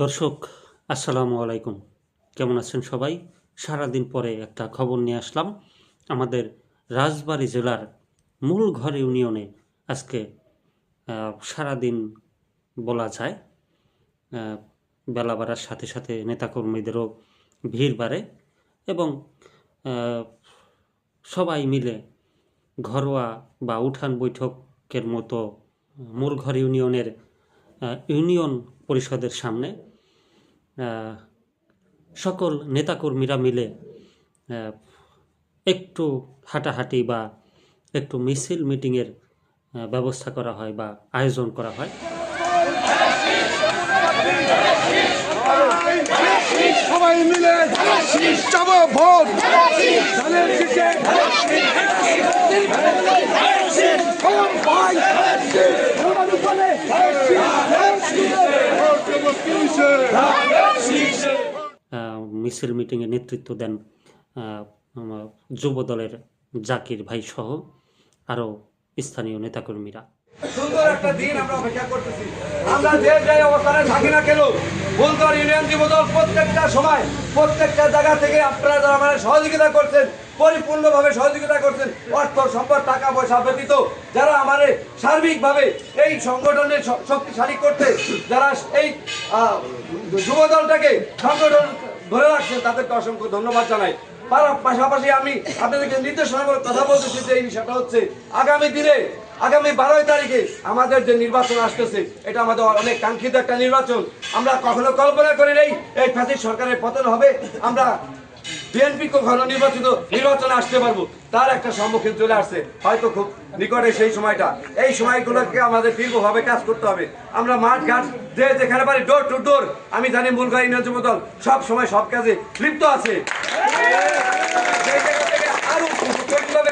দর্শক আসসালামু আলাইকুম, কেমন আছেন সবাই? সারাদিন পরে একটা খবর নিয়ে আসলাম। আমাদের রাজবাড়ী জেলার মূলঘর ইউনিয়নে আজকে সারাদিন বলা যায় বেলা বাড়ার সাথে সাথে নেতাকর্মীদেরও ভিড় বাড়ে এবং সবাই মিলে ঘরোয়া বা উঠান বৈঠকের মতো মূলঘর ইউনিয়নের ইউনিয়ন পরিষদের সামনে সকল নেতাকর্মীরা মিলে একটু হাঁটাহাঁটি বা একটু মিছিল মিটিংয়ের ব্যবস্থা করা হয় বা আয়োজন করা হয়। সবাই মিলে যাব ভোট মিছিল মিটিংয়ে নেতৃত্ব দেন যুব দলের জাকির ভাই সহ আরও স্থানীয় নেতাকর্মীরা। সুন্দর একটা দিন আমরা অপেক্ষা করতেছি। আমরা যে যে অবস্থানে থাকি না কেন, ফুলতর ইউনিয়ন যুবদল প্রত্যেকটা সময় প্রত্যেকটা জায়গা থেকে আপনারা যারা আমাদের সহযোগিতা করছেন, পরিপূর্ণভাবে সহযোগিতা করছেন, অর্থ সম্পদ টাকা পয়সা ব্যতীত যারা আমাদের সার্বিকভাবে এই সংগঠনের শক্তিশালী করতে যারা এই যুবদলটাকে সংগঠন ধরে রাখছেন, তাদেরকে অসংখ্য ধন্যবাদ জানাই। পাশাপাশি আমি আপনাদেরকে নির্দেশনামূলক কথা বলতেছি যে এই বিষয়টা হচ্ছে আগামী দিনে আগামী 12 তারিখে আমাদের যে নির্বাচন আসতেছে, এটা আমাদের অনেক কাঙ্ক্ষিত একটা নির্বাচন। আমরা কখনো কল্পনা করি নাই এই ফ্যাসিস্ট সরকারের পতন হবে, আমরা বিএনপি কখনো নির্বাচনে আসতে পারবো, তার একটা সম্মুখীন চলে আসছে হয়তো খুব নিকটে। সেই সময়টা এই সময়গুলোকে আমাদের দীর্ঘভাবে কাজ করতে হবে। আমরা মাঠ ঘাট যে যেখানে পারি ডোর টু ডোর, আমি জানি মূলঘর ইউনিয়ন যুবদল সব সময় সব কাজে লিপ্ত আছে।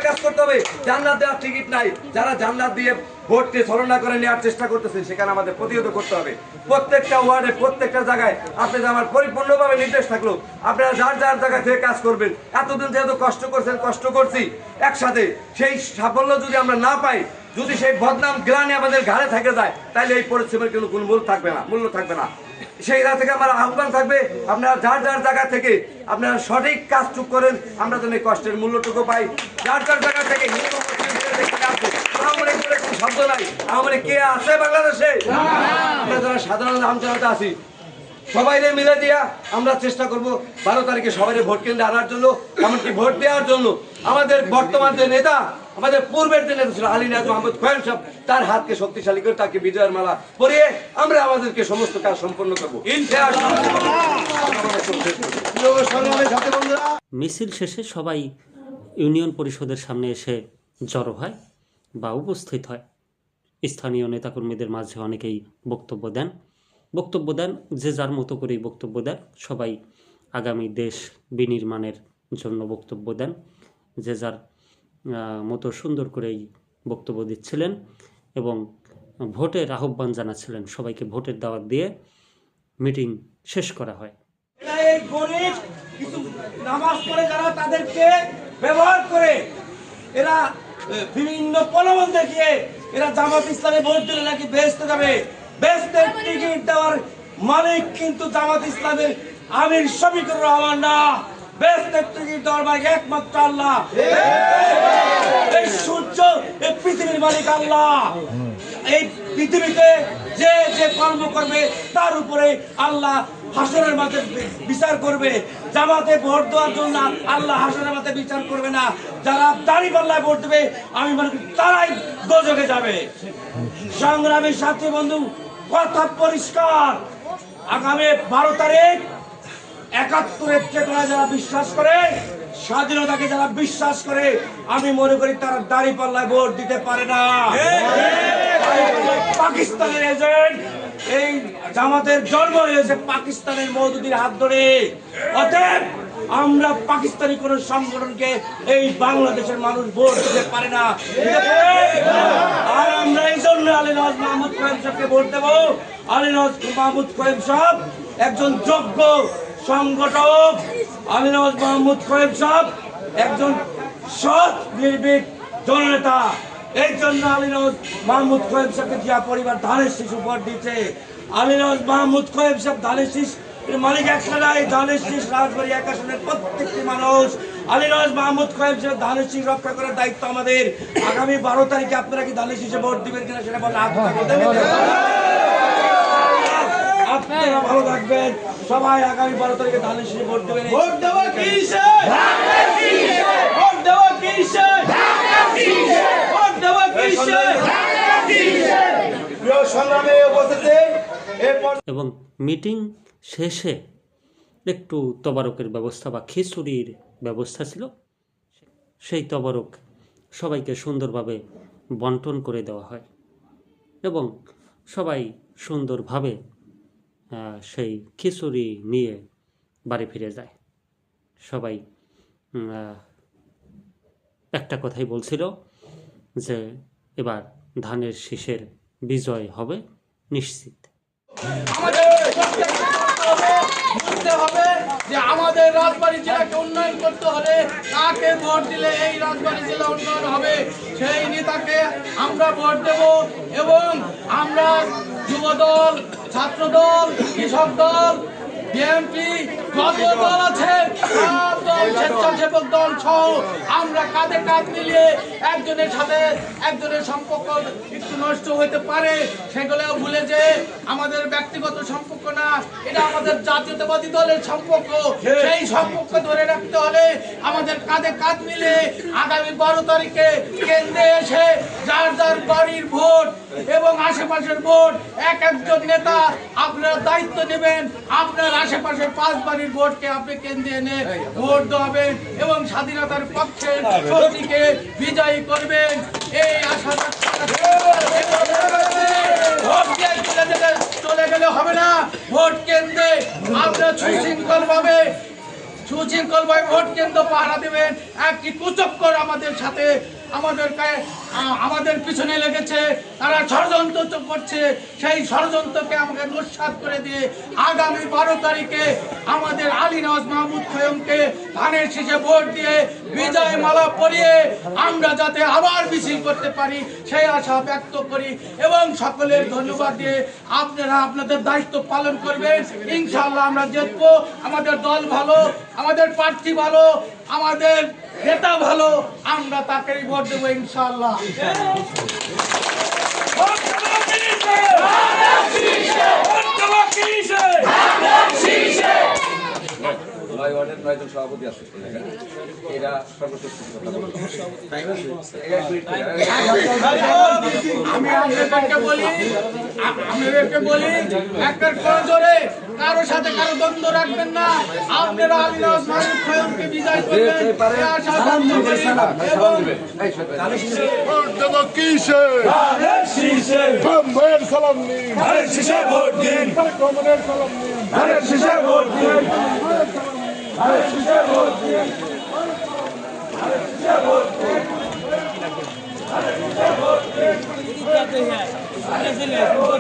কাজ করতে হবে। জান্নাত দেওয়ার টিকিট নাই, যারা জান্নাত দিয়ে ভোটকে ছলনা করে নেওয়ার চেষ্টা করতেছেন সেখানে আমাদের প্রতিহত করতে হবে। প্রত্যেকটা ওয়ার্ডে প্রত্যেকটা জায়গায় আপনাদের আমার পরিপূর্ণভাবে নির্দেশ থাকলো, আপনারা যার যার জায়গা থেকে কাজ করবেন। এতদিন যেহেতু কষ্ট করছেন, কষ্ট করছি একসাথে, সেই সাফল্য যদি আমরা না পাই, যদি সেই বদনাম গ্লানি আমাদের ঘাড়ে থেকে যায়, তাহলে এই পরিশ্রমের কোনো মূল্য থাকবে না। সেই জায়গা থেকে আমার আহ্বান থাকবে, আপনারা যার যার জায়গা থেকে আপনারা সঠিক কাজটুক করেন, আমরা যেন এই কষ্টের মূল্যটুকু পাই। যার যার জায়গা থেকে শব্দ নাই, আমাদের কে আছে বাংলাদেশে? আমরা যারা সাধারণ আমজনতা আছি সবাই মিলে দিয়া আমরা চেষ্টা করব 12 তারিখে সবাই ভোট কেন্দ্রে আনার জন্য, এমনকি ভোট দেওয়ার জন্য আমাদের বর্তমান যে নেতা, আমাদের পূর্বের যে নেতা ছিল আলী নিয়াজ মোহাম্মদ খোয়েম সাহেব, তার হাতকে শক্তিশালী করে তাকে বিজয়ের মালা পরিয়ে আমরা আমাদেরকে সমস্ত কাজ সম্পন্ন করবো। মিছিল শেষে সবাই ইউনিয়ন পরিষদের সামনে এসে জড়ো হয় বা উপস্থিত হয়। স্থানীয় নেতাকর্মীদের মাঝে অনেকেই বক্তব্য দেন, যে যার মতো করেই বক্তব্য দেন। সবাই আগামী দেশ বিনির্মাণের জন্য বক্তব্য দেন, যে যার মতো সুন্দর করেই বক্তব্য দিচ্ছিলেন এবং ভোটের আহ্বান জানাচ্ছিলেন। সবাইকে ভোটের দাওয়াত দিয়ে মিটিং শেষ করা হয়। নামাজ পড়ে যারা তাদেরকে ব্যবহার করে এরা বিভিন্ন প্রলোভন দেখিয়ে এরা জামাত ইসলামে ভোট দিলে নাকি বেহেশতে যাবে। বেহেশতের টিকিট দেওয়ার মালিক কিন্তু জামাত ইসলামের আমির শফিকুর রহমান না, বেহেশতের টিকিট দেওয়ার মালিক একমাত্র আল্লাহ। এই সূর্য, এই পৃথিবীর মালিক আল্লাহ। এই পৃথিবীতে যে যে কর্ম করবে তার উপরে আল্লাহ হাসরের মাঠে বিচার করবে। জামাতে ভোট দেওয়ার জন্য আল্লাহ হাসরের মাঠে বিচার করবে না। যারা দাঁড়িপাল্লায় ভোট দেবে আমি মনে করি তারাই দোজখে যাবে। সংগ্রামী সাথী বন্ধু, কথা পরিষ্কার, আগামী 12 তারিখ 71-এর চেতনায় যারা বিশ্বাস করে, স্বাধীনতাকে যারা বিশ্বাস করে, আমি মনে করি তারা দাঁড়িপাল্লায় ভোট দিতে পারে না। পাকিস্তানের এজেন্ট, এই জামাতের জন্ম হয়েছে পাকিস্তানের মওদুদির হাত ধরে। অতএব আমরা পাকিস্তানি কোন সংগঠনকে এই বাংলাদেশের মানুষ ভোট দিতে পারে না। আর আমরা এই জন্য আলী নওয়াজ মাহমুদ খোয়েম সাহেবকে ভোট দেব। আলী নওয়াজ মাহমুদ খোয়েম সাহেব একজন যোগ্য সংগঠক। আলী নওয়াজ মাহমুদ খোয়েম সাহেব একজন সৎ নির্ভীক জননেতা। এই জন্য আলী নওয়াজ মাহমুদ খোয়েম সাহেবকে জিয়া পরিবার ধানের শিশু ভোট দিচ্ছে। আলীগঞ্জ মাহমুদ খোয়েব সাহেব ধানের শীষ এর মালিক একসাথে ধানের শীষ রাজবাড়ী এক আসনের প্রত্যেকটি মানুষ আলীগঞ্জ মাহমুদ খোয়েব সাহেব ধানের শীষ রক্ষা করার দায়িত্ব আমাদের। আগামী 12 তারিখে আপনারা কি ধানের শীষে ভোট দিবেন কিনা সেটা বলে আপনারা ভালো থাকবেন সবাই। আগামী 12 তারিখে ধানের শীষে ভোট দেবেন। ভোট দেওয়া কিসে? ভোট দেওয়া কিসে? ভোট দেওয়া কিসে? প্রিয় সংগ্রামে উপস্থিত এবং মিটিং শেষে একটু তবারকের ব্যবস্থা বা খিচুড়ির ব্যবস্থা ছিল, সেই তবারক সবাইকে সুন্দরভাবে বন্টন করে দেওয়া হয় এবং সবাই সুন্দরভাবে সেই খিচুড়ি নিয়ে বাড়ি ফিরে যায়। সবাই একটা কথাই বলছিল যে এবার ধানের শীষের বিজয় হবে নিশ্চিত। বুঝতে হবে যে আমাদের রাজবাড়ী জেলাকে উন্নয়ন করতে হলে কাকে ভোট দিলে এই রাজবাড়ী জেলা উন্নয়ন হবে সেই নেতাকে আমরা ভোট দেব। এবং আমরা যুব দল, ছাত্র দল, কৃষক দল, বিএনপি যত দল আছে সব দল, স্বেচ্ছাসেবক দল সহ আমরা কাঁধে কাঁধ মিলিয়ে একজনের সাথে একজনের সম্পর্ক একটু নষ্ট হতে পারে সেগুলো ভুলে যে আমাদের ব্যক্তিগত সম্পর্ক না, এটা আমাদের জাতীয়তাবাদী দলের সম্পর্ক। সেই সম্পর্ক ধরে রাখতে হলে আমাদের কাঁধে কাঁধ মিলে আগামী 12 তারিখে কেন্দ্রে এসে যার যার বাড়ির ভোট এবং আশেপাশের ভোট এক একজন নেতা আপনারা দায়িত্ব নেবেন। আপনার আশেপাশের 5 বাড়ির ভোটকে আপনি কেন্দ্রে এনে ভোট দেবেন এবং স্বাধীনতার পক্ষে শক্তিকে বিজয়ী করবেন এই আশা চলে গেলে হবে না। ভোট কেন্দ্রে আপনারা সুশৃঙ্খল ভাবে ভোট কেন্দ্র পাহারা দেবেন। একটি কুচক্কর আমাদের সাথে আমাদের পিছনে লেগেছে, তারা ষড়যন্ত্র করছে। সেই ষড়যন্ত্রকে আমাকে নস্যাৎ করে দিয়ে আগামী 12 তারিখে আমাদের আলীগঞ্জ মাহমুদ খোয়েমকে ধানের শীষে ভোট দিয়ে বিজয় মালা পরিয়ে আমরা যাতে আবার মিছিল করতে পারি সেই আশা ব্যক্ত করি এবং সকলের ধন্যবাদ দিয়ে আপনারা আপনাদের দায়িত্ব পালন করবেন। ইনশাআল্লাহ আমরা জিতবো। আমাদের দল ভালো, আমাদের প্রার্থী ভালো, আমাদের নেতা ভালো, আমরা তাকেই ভোট দেবো ইনশাআল্লাহ। সভাপতি আছে এরা সর্বশেষ আমি আপনাদেরকে বলি একবার করে ধরে কারো সাথে কারো দ্বন্দ্ব রাখবেন না। আপনারা আলীগঞ্জ মাহমুদ খোয়েমকে বিজয় করবেন এই আশা ব্যক্ত করি এবং ভোট দেব কিসে? ধানের শীষে ভাইয়ের সালাম নিন, ধানের শীষে ভোট দিন, কমনের সালাম নিন, ধানের শীষে ভোট দিন, ধানের শীষে ভোট দিন, ধানের শীষে ভোট দিন, ধানের শীষে ভোট দিন।